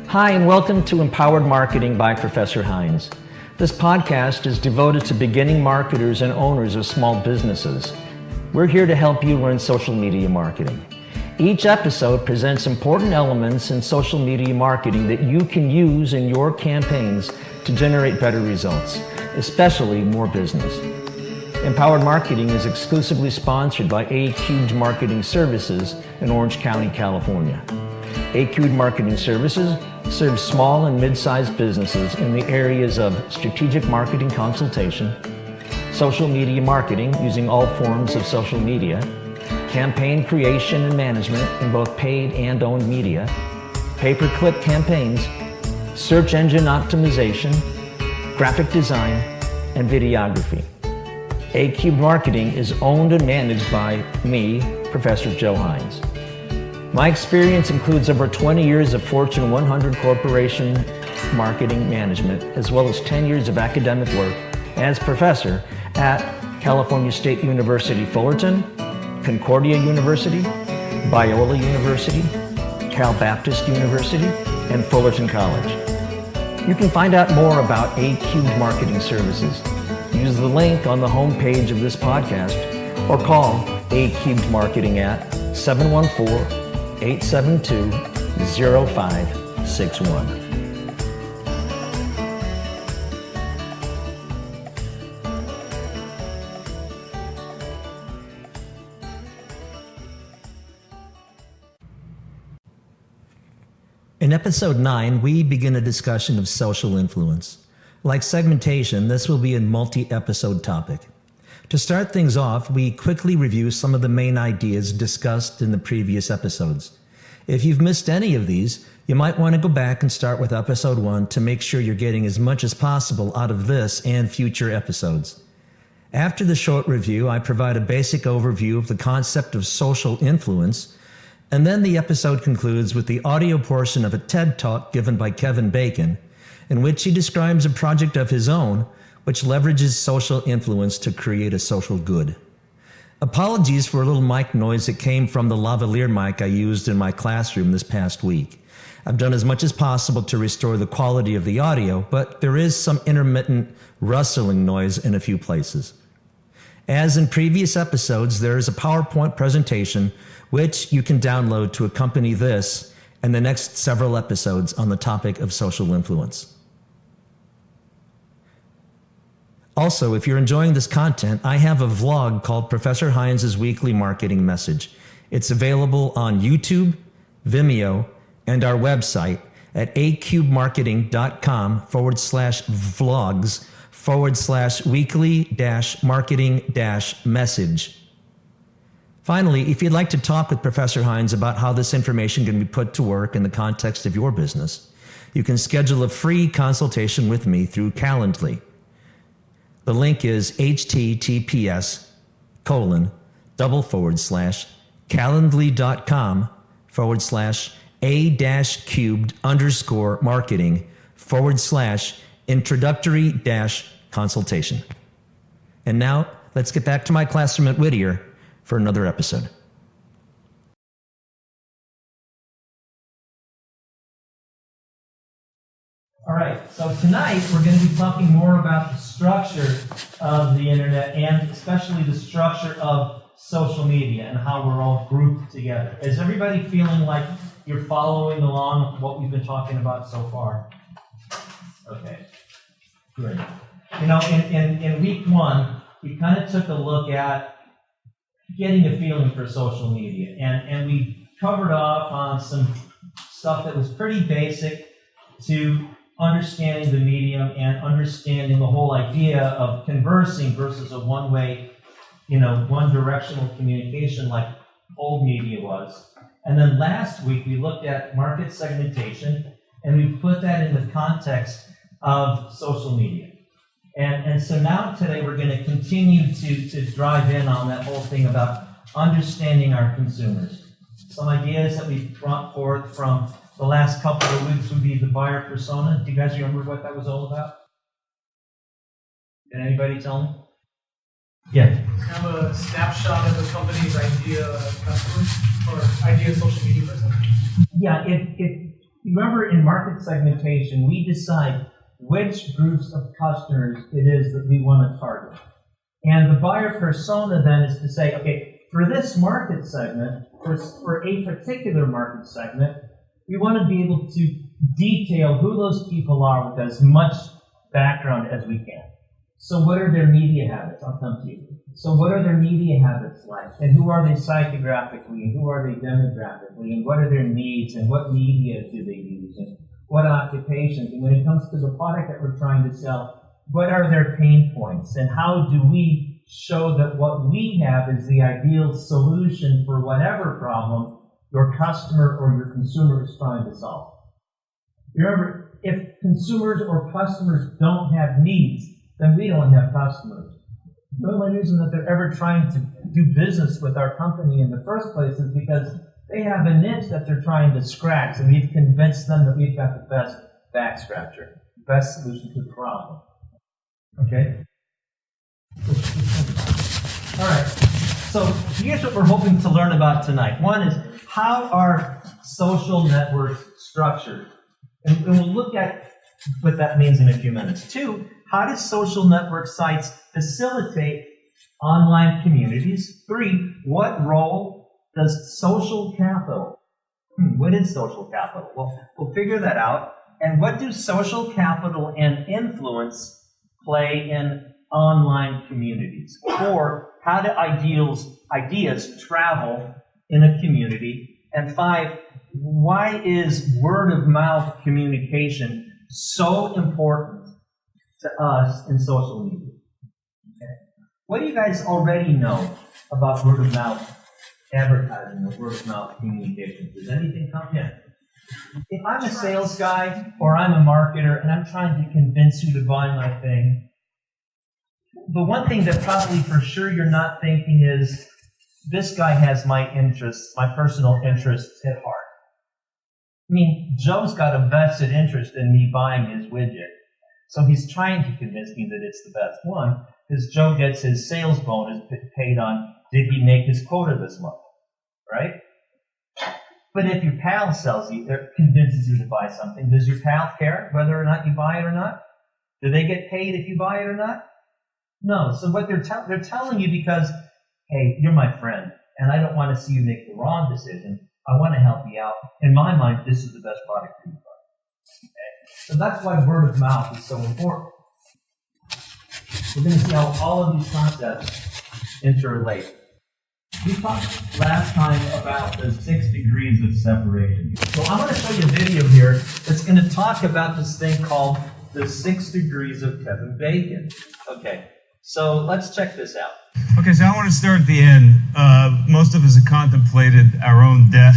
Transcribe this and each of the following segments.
Hi, and welcome to Empowered Marketing by Professor Hines. This podcast is devoted to beginning marketers and owners of small businesses. We're here to help you learn social media marketing. Each episode presents important elements in social media marketing that you can use in your campaigns to generate better results, especially more business. Empowered Marketing is exclusively sponsored by A-Cubed Marketing Services in Orange County, California. A-Cubed Marketing Services serves small and mid-sized businesses in the areas of strategic marketing consultation, social media marketing using all forms of social media, campaign creation and management in both paid and owned media, pay-per-click campaigns, search engine optimization, graphic design, and videography. A-Cubed Marketing is owned and managed by me, Professor Joe Hines. My experience includes over 20 years of Fortune 100 corporation marketing management, as well as 10 years of academic work as professor at California State University Fullerton, Concordia University, Biola University, Cal Baptist University, and Fullerton College. You can find out more about A-Cubed Marketing Services. Use the link on the homepage of this podcast or call A-Cubed Marketing at 714-872-0561. In episode 9, we begin a discussion of social influence. Like segmentation, this will be a multi-episode topic. To start things off, we quickly review some of the main ideas discussed in the previous episodes. If you've missed any of these, you might want to go back and start with episode 1 to make sure you're getting as much as possible out of this and future episodes. After the short review, I provide a basic overview of the concept of social influence, and then the episode concludes with the audio portion of a TED Talk given by Kevin Bacon, in which he describes a project of his own which leverages social influence to create a social good. Apologies for a little mic noise that came from the lavalier mic I used in my classroom this past week. I've done as much as possible to restore the quality of the audio, but there is some intermittent rustling noise in a few places. As in previous episodes, there is a PowerPoint presentation which you can download to accompany this and the next several episodes on the topic of social influence. Also, if you're enjoying this content, I have a vlog called Professor Hines' Weekly Marketing Message. It's available on YouTube, Vimeo, and our website at acubedmarketing.com/vlogs/weekly-marketing-message. Finally, if you'd like to talk with Professor Hines about how this information can be put to work in the context of your business, you can schedule a free consultation with me through Calendly. The link is https://calendly.com/a-cubed_marketing/introductory-consultation. And now, let's get back to my classroom at Whittier for another episode. All right, so tonight we're going to be talking more about the structure of the internet and especially the structure of social media and how we're all grouped together. Is everybody feeling like you're following along with what we've been talking about so far? Okay, great. You know, in week 1, we kind of took a look at getting a feeling for social media, and we covered off on some stuff that was pretty basic to understanding the medium and understanding the whole idea of conversing versus a one-way, one-directional communication like old media was. And then last week we looked at market segmentation, and we put that in the context of social media. And so now today we're going to continue to drive in on that whole thing about understanding our consumers. Some ideas that we brought forth from the last couple of weeks would be the buyer persona. Do you guys remember what that was all about? Can anybody tell me? Yeah. Have a snapshot of the company's idea customer or idea social media person? Yeah, it remember in market segmentation, we decide which groups of customers it is that we want to target. And the buyer persona then is to say, okay, for this market segment, for a particular market segment, we want to be able to detail who those people are with as much background as we can. So what are their media habits? I'll come to you. So what are their media habits like? And who are they psychographically? And who are they demographically? And what are their needs? And what media do they use? And what occupations? And when it comes to the product that we're trying to sell, what are their pain points? And how do we show that what we have is the ideal solution for whatever problem your customer or your consumer is trying to solve? Remember, if consumers or customers don't have needs, then we don't have customers. The only reason that they're ever trying to do business with our company in the first place is because they have a niche that they're trying to scratch, and we've convinced them that we've got the best back scratcher, best solution to the problem. Okay? All right. So here's what we're hoping to learn about tonight. One is, how are social networks structured? And we'll look at what that means in a few minutes. Two, how do social network sites facilitate online communities? Three, what role does social capital? What is social capital? Well, we'll figure that out. And what do social capital and influence play in online communities? Four, how do ideas travel in a community? And five, why is word-of-mouth communication so important to us in social media? Okay. What do you guys already know about word-of-mouth advertising or word-of-mouth communication? Does anything come in? If I'm a sales guy or I'm a marketer and I'm trying to convince you to buy my thing, the one thing that probably for sure you're not thinking is, this guy has my interests, my personal interests at heart. I mean, Joe's got a vested interest in me buying his widget. So he's trying to convince me that it's the best one, because Joe gets his sales bonus paid on, did he make his quota this month, right? But if your pal sells you, or convinces you to buy something, does your pal care whether or not you buy it or not? Do they get paid if you buy it or not? No. So what they're telling you because, hey, you're my friend, and I don't want to see you make the wrong decision. I want to help you out. In my mind, this is the best product for you. Okay? So that's why word of mouth is so important. We're going to see how all of these concepts interrelate. We talked last time about the 6 degrees of separation. So I'm going to show you a video here that's going to talk about this thing called the 6 degrees of Kevin Bacon. Okay, so let's check this out. Okay, so I want to start at the end. Most of us have contemplated our own death.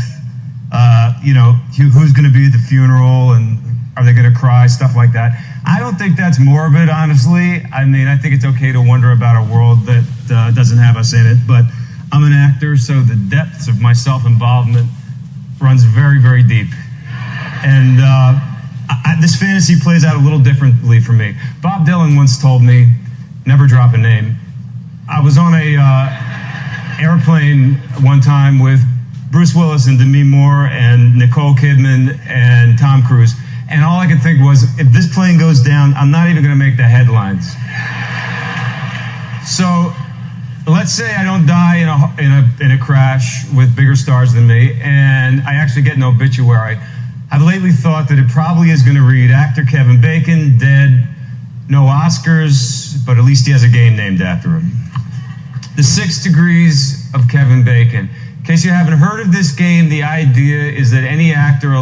Who's going to be at the funeral and are they going to cry, stuff like that. I don't think that's morbid, honestly. I mean, I think it's okay to wonder about a world that doesn't have us in it, but I'm an actor, so the depths of my self-involvement runs very, very deep. And this fantasy plays out a little differently for me. Bob Dylan once told me, never drop a name. I was on a airplane one time with Bruce Willis and Demi Moore and Nicole Kidman and Tom Cruise, and all I could think was, if this plane goes down, I'm not even going to make the headlines. So let's say I don't die in a crash with bigger stars than me, and I actually get an obituary. I've lately thought that it probably is going to read, actor Kevin Bacon, dead, no Oscars, but at least he has a game named after him. The 6 degrees of Kevin Bacon. In case you haven't heard of this game, the idea is that any actor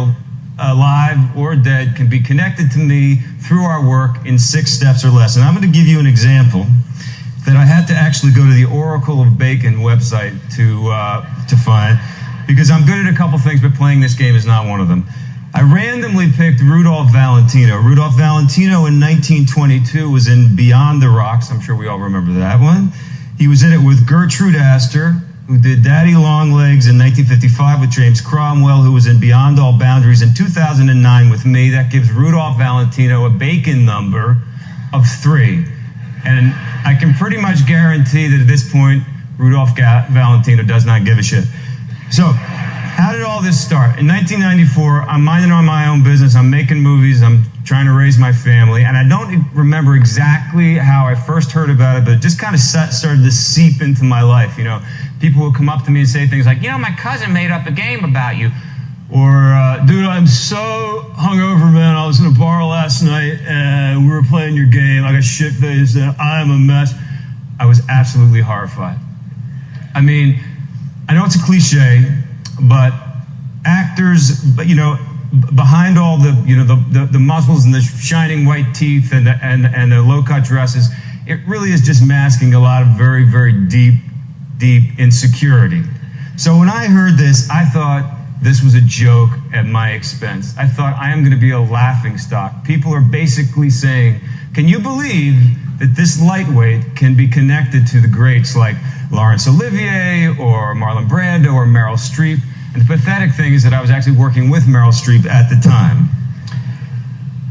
alive or dead can be connected to me through our work in 6 steps or less. And I'm going to give you an example that I had to actually go to the Oracle of Bacon website to find, because I'm good at a couple things, but playing this game is not one of them. I randomly picked Rudolph Valentino. Rudolph Valentino in 1922 was in Beyond the Rocks. I'm sure we all remember that one. He was in it with Gertrude Astor, who did Daddy Longlegs in 1955 with James Cromwell, who was in Beyond All Boundaries in 2009 with me. That gives Rudolph Valentino a Bacon number of 3. And I can pretty much guarantee that at this point, Rudolph Valentino does not give a shit. So How did all this start? In 1994, I'm minding on my own business. I'm making movies. I'm trying to raise my family. And I don't remember exactly how I first heard about it, but it just kind of started to seep into my life. You know, people would come up to me and say things like, you know, my cousin made up a game about you. Or, dude, I'm so hungover, man. I was in a bar last night and we were playing your game. I got shit-faced and I'm a mess. I was absolutely horrified. I mean, I know it's a cliche, but actors, you know, behind all the, you know, the muscles and the shining white teeth and the low-cut dresses, it really is just masking a lot of very, very deep insecurity. So when I heard this, I thought this was a joke at my expense. I thought, I am going to be a laughingstock. People are basically saying, can you believe that this lightweight can be connected to the greats like Laurence Olivier or Marlon Brando or Meryl Streep? And the pathetic thing is that I was actually working with Meryl Streep at the time.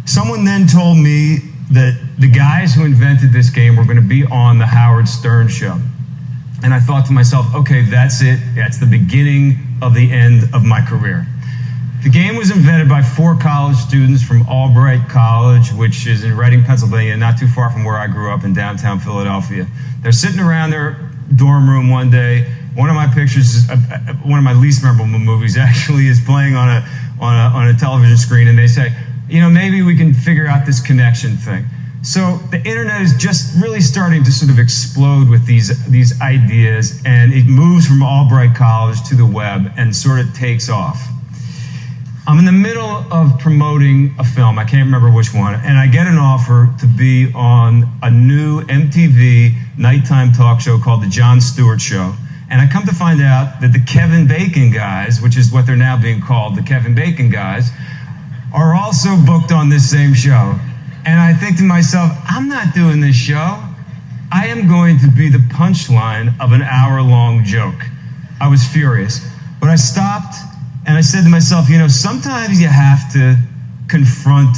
Someone then told me that the guys who invented this game were going to be on the Howard Stern show. And I thought to myself, okay, that's it. That's the beginning of the end of my career. The game was invented by 4 college students from Albright College, which is in Reading, Pennsylvania, not too far from where I grew up in downtown Philadelphia. They're sitting around their dorm room one day. One of my pictures, one of my least memorable movies actually, is playing on a television screen, and they say, you know, maybe we can figure out this connection thing. So the internet is just really starting to sort of explode with these ideas, and it moves from Albright College to the web and sort of takes off. I'm in the middle of promoting a film, I can't remember which one, and I get an offer to be on a new MTV nighttime talk show called The Jon Stewart Show. And I come to find out that the Kevin Bacon guys, which is what they're now being called, the Kevin Bacon guys, are also booked on this same show. And I think to myself, I'm not doing this show. I am going to be the punchline of an hour-long joke. I was furious. But I stopped and I said to myself, you know, sometimes you have to confront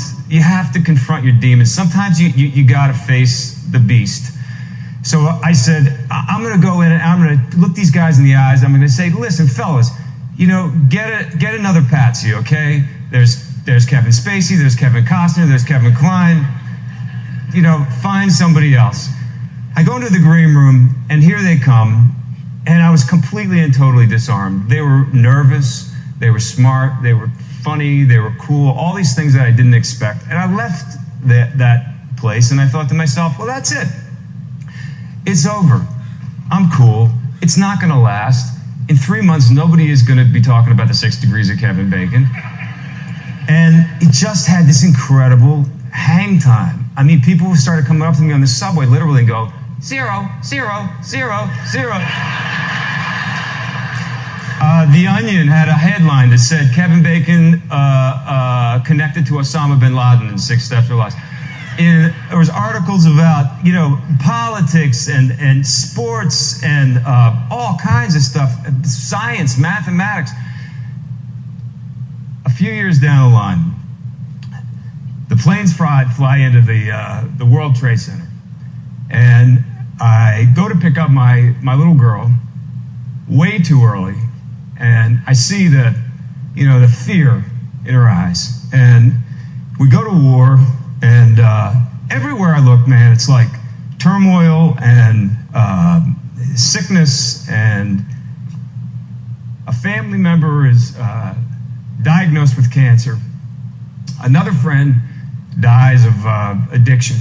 your demons. Sometimes you gotta face the beast. So I said, I'm gonna go in and I'm gonna look these guys in the eyes. I'm gonna say, listen, fellas, you know, get another Patsy, okay? There's Kevin Spacey, there's Kevin Costner, there's Kevin Kline. You know, find somebody else. I go into the green room, and here they come, and I was completely and totally disarmed. They were nervous, they were smart, they were funny, they were cool, all these things that I didn't expect. And I left that place, and I thought to myself, well, that's it. It's over. I'm cool. It's not going to last. In 3 months, nobody is going to be talking about the 6 degrees of Kevin Bacon. And it just had this incredible hang time. I mean, people started coming up to me on the subway literally and go, 0, 0, 0, 0. The Onion had a headline that said, Kevin Bacon connected to Osama bin Laden in 6 steps or less. There was articles about, you know, politics and sports and all kinds of stuff, science, mathematics. A few years down the line, the planes fly into the World Trade Center, and I go to pick up my little girl way too early, and I see the fear in her eyes, and we go to war, and everywhere I look, man, it's like turmoil and sickness, and a family member is diagnosed with cancer. Another friend dies of addiction.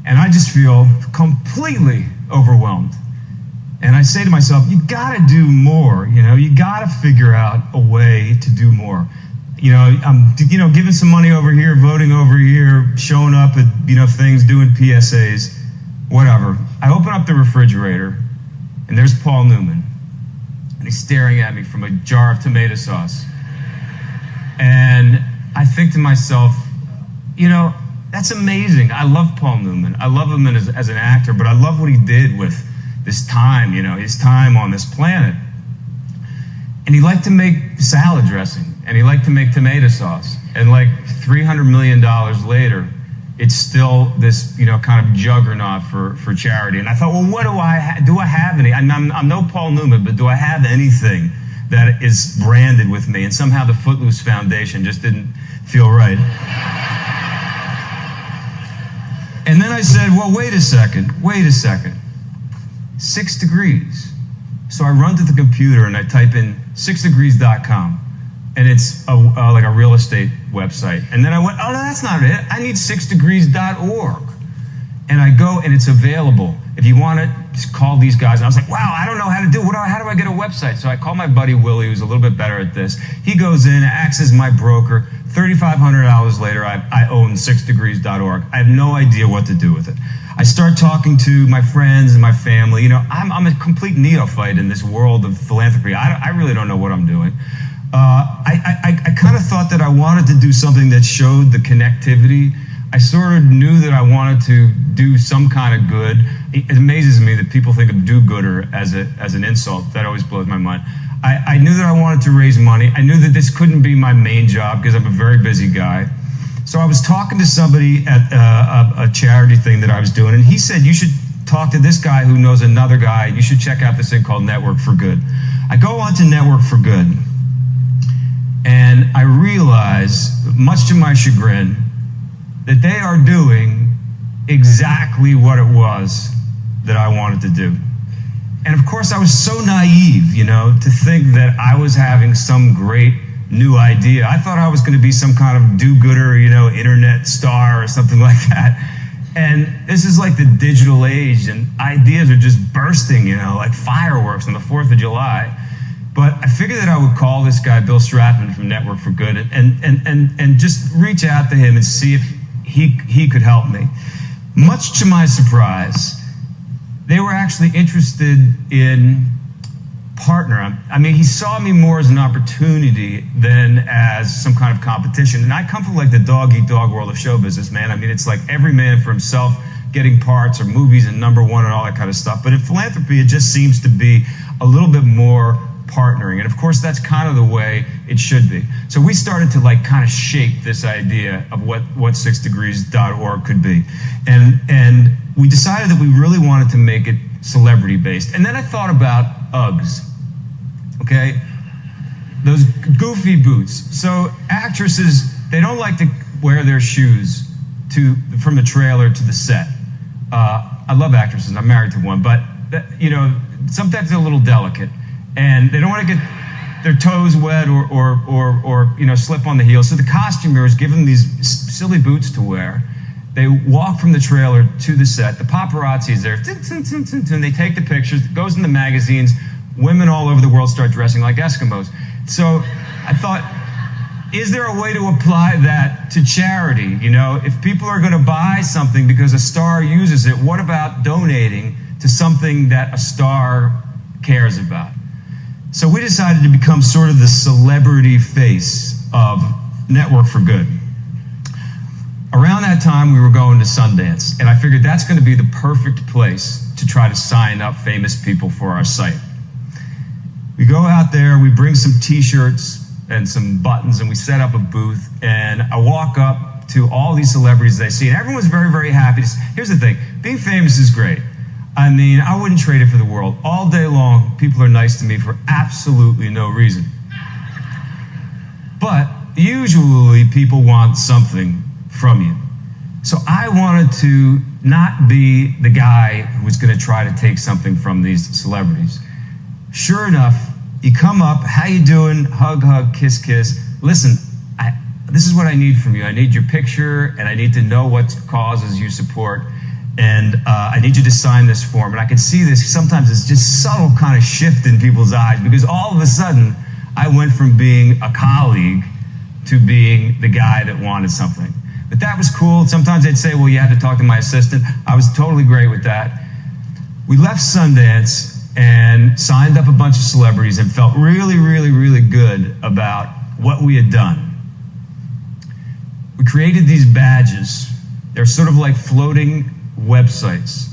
And I just feel completely overwhelmed. And I say to myself, you gotta do more, you know, you gotta figure out a way to do more. You know, I'm giving some money over here, voting over here, showing up at, things, doing PSAs, whatever. I open up the refrigerator, and there's Paul Newman. And he's staring at me from a jar of tomato sauce. And I think to myself, that's amazing. I love Paul Newman. I love him as an actor, but I love what he did with this time, his time on this planet. And he liked to make salad dressing, and he liked to make tomato sauce. And like $300 million later, it's still this, kind of juggernaut for charity. And I thought, well, what do I have any? I'm no Paul Newman, but do I have anything that is branded with me, and somehow the Footloose Foundation just didn't feel right. And then I said, well, wait a second. 6 degrees. So I run to the computer and I type in 6degrees.com, and it's like a real estate website. And then I went, oh, no, that's not it. I need 6degrees.org. And I go, and it's available. If you want it, just call these guys. And I was like, wow, I don't know how to do it. How do I get a website? So I call my buddy Willie, who's a little bit better at this. He goes in, acts as my broker. $3,500 later, I own 6degrees.org. I have no idea what to do with it. I start talking to my friends and my family. You know, I'm a complete neophyte in this world of philanthropy. I really don't know what I'm doing. I kind of thought that I wanted to do something that showed the connectivity. I sort of knew that I wanted to do some kind of good. It amazes me that people think of do-gooder as an insult. That always blows my mind. I knew that I wanted to raise money. I knew that this couldn't be my main job because I'm a very busy guy. So I was talking to somebody at a charity thing that I was doing, and he said, you should talk to this guy who knows another guy. You should check out this thing called Network for Good. I go on to Network for Good, and I realize, much to my chagrin, that they are doing exactly what it was that I wanted to do. And of course, I was so naive, you know, to think that I was having some great new idea. I thought I was going to be some kind of do-gooder, you know, internet star or something like that. And this is like the digital age, and ideas are just bursting, you know, like fireworks on the 4th of July. But I figured that I would call this guy, Bill Stratman from Network for Good, and just reach out to him and see if he could help me. Much to my surprise, they were actually interested in partner. I mean, he saw me more as an opportunity than as some kind of competition. And I come from like the dog-eat-dog world of show business, man. I mean, it's like every man for himself, getting parts or movies and #1 and all that kind of stuff. But in philanthropy, it just seems to be a little bit more partnering. And of course, that's kind of the way it should be. So we started to like kind of shape this idea of what 6degrees.org could be. And we decided that we really wanted to make it celebrity based. And then I thought about Uggs, okay? Those goofy boots. So actresses, they don't like to wear their shoes from the trailer to the set. I love actresses, I'm married to one, but you know, sometimes they're a little delicate. And they don't want to get their toes wet or you know, slip on the heels. So the costumers give them these silly boots to wear. They walk from the trailer to the set. The paparazzi is there. And they take the pictures. It goes in the magazines. Women all over the world start dressing like Eskimos. So I thought, is there a way to apply that to charity? You know, if people are going to buy something because a star uses it, what about donating to something that a star cares about? So we decided to become sort of the celebrity face of Network for Good. Around that time, we were going to Sundance, and I figured that's going to be the perfect place to try to sign up famous people for our site. We go out there, we bring some t-shirts and some buttons, and we set up a booth, and I walk up to all these celebrities I see, and everyone's very, very happy. Here's the thing, being famous is great. I mean, I wouldn't trade it for the world. All day long, people are nice to me for absolutely no reason. But usually people want something from you. So I wanted to not be the guy who was going to try to take something from these celebrities. Sure enough, you come up, how you doing? Hug, hug, kiss, kiss. Listen, this is what I need from you. I need your picture, and I need to know what causes you support. And I need you to sign this form. And I can see this, sometimes it's just subtle kind of shift in people's eyes, because all of a sudden, I went from being a colleague to being the guy that wanted something. But that was cool. Sometimes they'd say, well, you have to talk to my assistant. I was totally great with that. We left Sundance and signed up a bunch of celebrities and felt really, really, really good about what we had done. We created these badges. They're sort of like floating websites.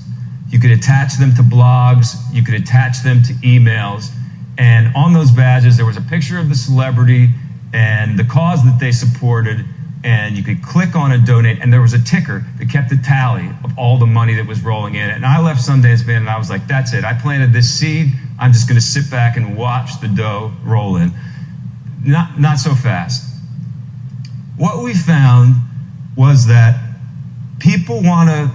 You could attach them to blogs, you could attach them to emails, and on those badges there was a picture of the celebrity and the cause that they supported and you could click on and donate, and there was a ticker that kept a tally of all the money that was rolling in. And I left Sundance Band, and I was like, that's it. I planted this seed. I'm just going to sit back and watch the dough roll in. Not so fast. What we found was that people want to,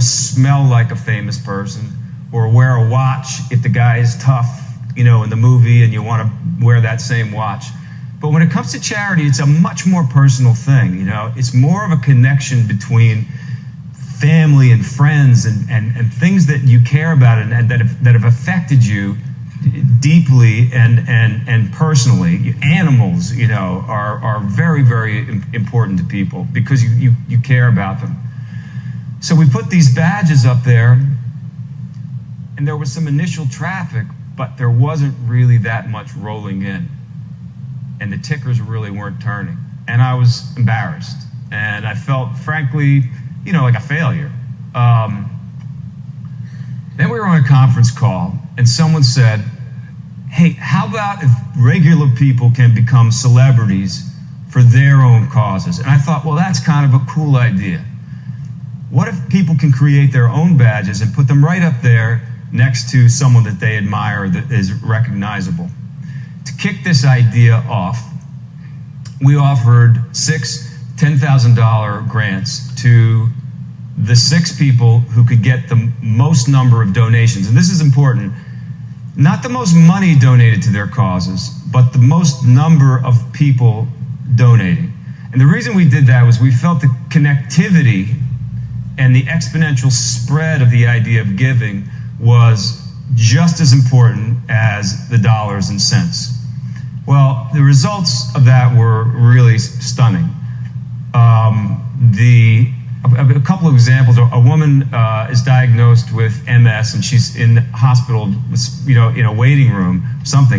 smell like a famous person or wear a watch if the guy is tough, in the movie, and you want to wear that same watch. But when it comes to charity, it's a much more personal thing, It's more of a connection between family and friends and things that you care about and that have affected you deeply and personally. Animals, are very, very important to people because you care about them. So we put these badges up there, and there was some initial traffic, but there wasn't really that much rolling in. And the tickers really weren't turning. And I was embarrassed. And I felt, frankly, like a failure. Then we were on a conference call, and someone said, hey, how about if regular people can become celebrities for their own causes? And I thought, well, that's kind of a cool idea. What if people can create their own badges and put them right up there next to someone that they admire that is recognizable? To kick this idea off, we offered 6 $10,000 grants to the 6 people who could get the most number of donations. And this is important. Not the most money donated to their causes, but the most number of people donating. And the reason we did that was we felt the connectivity and the exponential spread of the idea of giving was just as important as the dollars and cents. Well, the results of that were really stunning. A couple of examples. A woman is diagnosed with MS, and she's in the hospital, in a waiting room,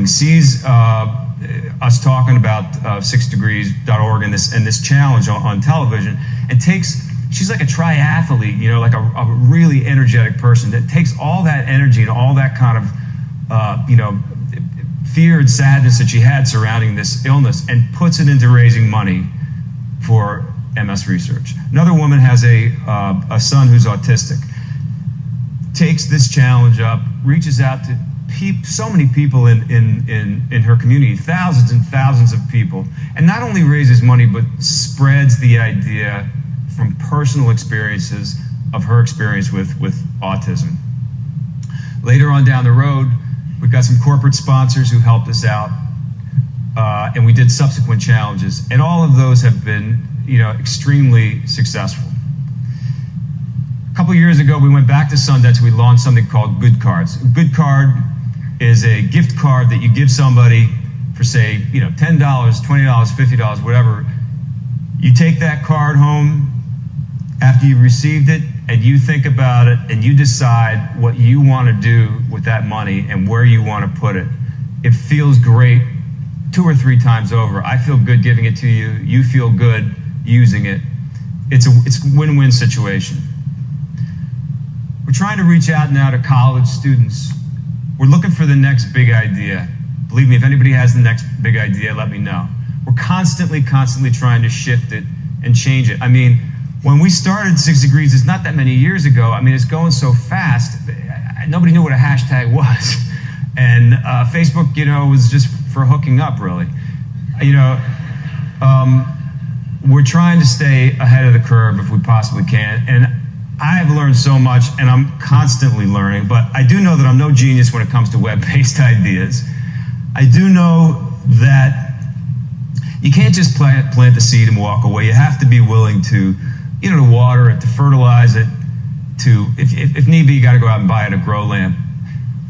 sees us talking about 6degrees.org and this challenge on television, and she's like a triathlete, like a really energetic person that takes all that energy and all that kind of, fear and sadness that she had surrounding this illness and puts it into raising money for MS research. Another woman has a son who's autistic, takes this challenge up, reaches out to so many people in her community, thousands and thousands of people, and not only raises money, but spreads the idea from personal experiences of her experience with autism. Later on down the road, we've got some corporate sponsors who helped us out, and we did subsequent challenges, and all of those have been, extremely successful. A couple years ago, we went back to Sundance. We launched something called Good Cards. A Good Card is a gift card that you give somebody for, say, $10, $20, $50, whatever. You take that card home after you've received it, and you think about it, and you decide what you want to do with that money and where you want to put it. It feels great 2 or 3 times over. I feel good giving it to you. You feel good using it. It's a win-win situation. We're trying to reach out now to college students. We're looking for the next big idea. Believe me, if anybody has the next big idea, let me know. We're constantly trying to shift it and change it. I mean, when we started 6 Degrees, it's not that many years ago. I mean, it's going so fast. Nobody knew what a hashtag was. And Facebook, was just for hooking up, really. We're trying to stay ahead of the curve if we possibly can. And I've learned so much, and I'm constantly learning, but I do know that I'm no genius when it comes to web-based ideas. I do know that you can't just plant the seed and walk away. You have to be willing to, to water it, to fertilize it, to, if need be, you got to go out and buy it a grow lamp.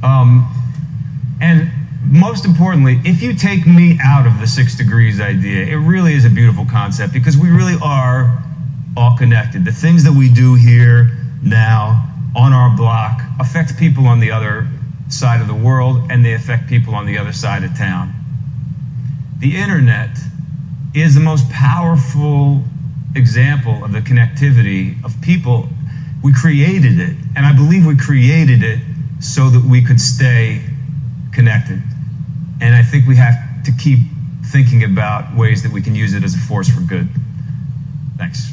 And most importantly, if you take me out of the 6 Degrees idea, it really is a beautiful concept because we really are all connected. The things that we do here now on our block affect people on the other side of the world, and they affect people on the other side of town. The internet is the most powerful example of the connectivity of people. We created it, and I believe we created it so that we could stay connected. And I think we have to keep thinking about ways that we can use it as a force for good. Thanks.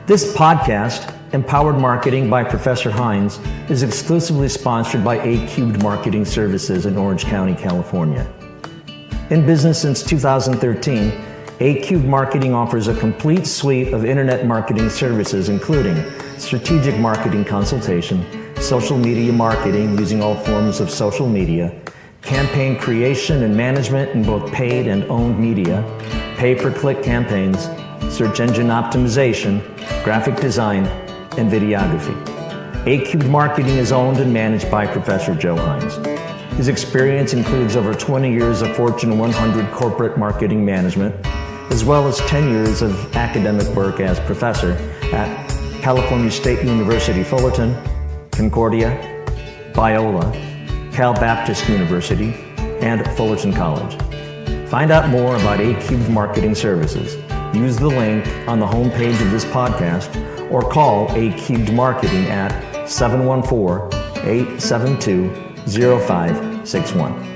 This podcast, Empowered Marketing by Professor Hines, is exclusively sponsored by A-Cubed Marketing Services in Orange County, California. In business since 2013, A-Cubed Marketing offers a complete suite of internet marketing services, including strategic marketing consultation, social media marketing using all forms of social media, campaign creation and management in both paid and owned media, pay-per-click campaigns, search engine optimization, graphic design, and videography. A-Cubed Marketing is owned and managed by Professor Joe Hines. His experience includes over 20 years of Fortune 100 corporate marketing management, as well as 10 years of academic work as professor at California State University Fullerton, Concordia, Biola, Cal Baptist University, and Fullerton College. Find out more about A-Cubed Marketing Services. Use the link on the homepage of this podcast or call A-Cubed Marketing at 714-872-0561.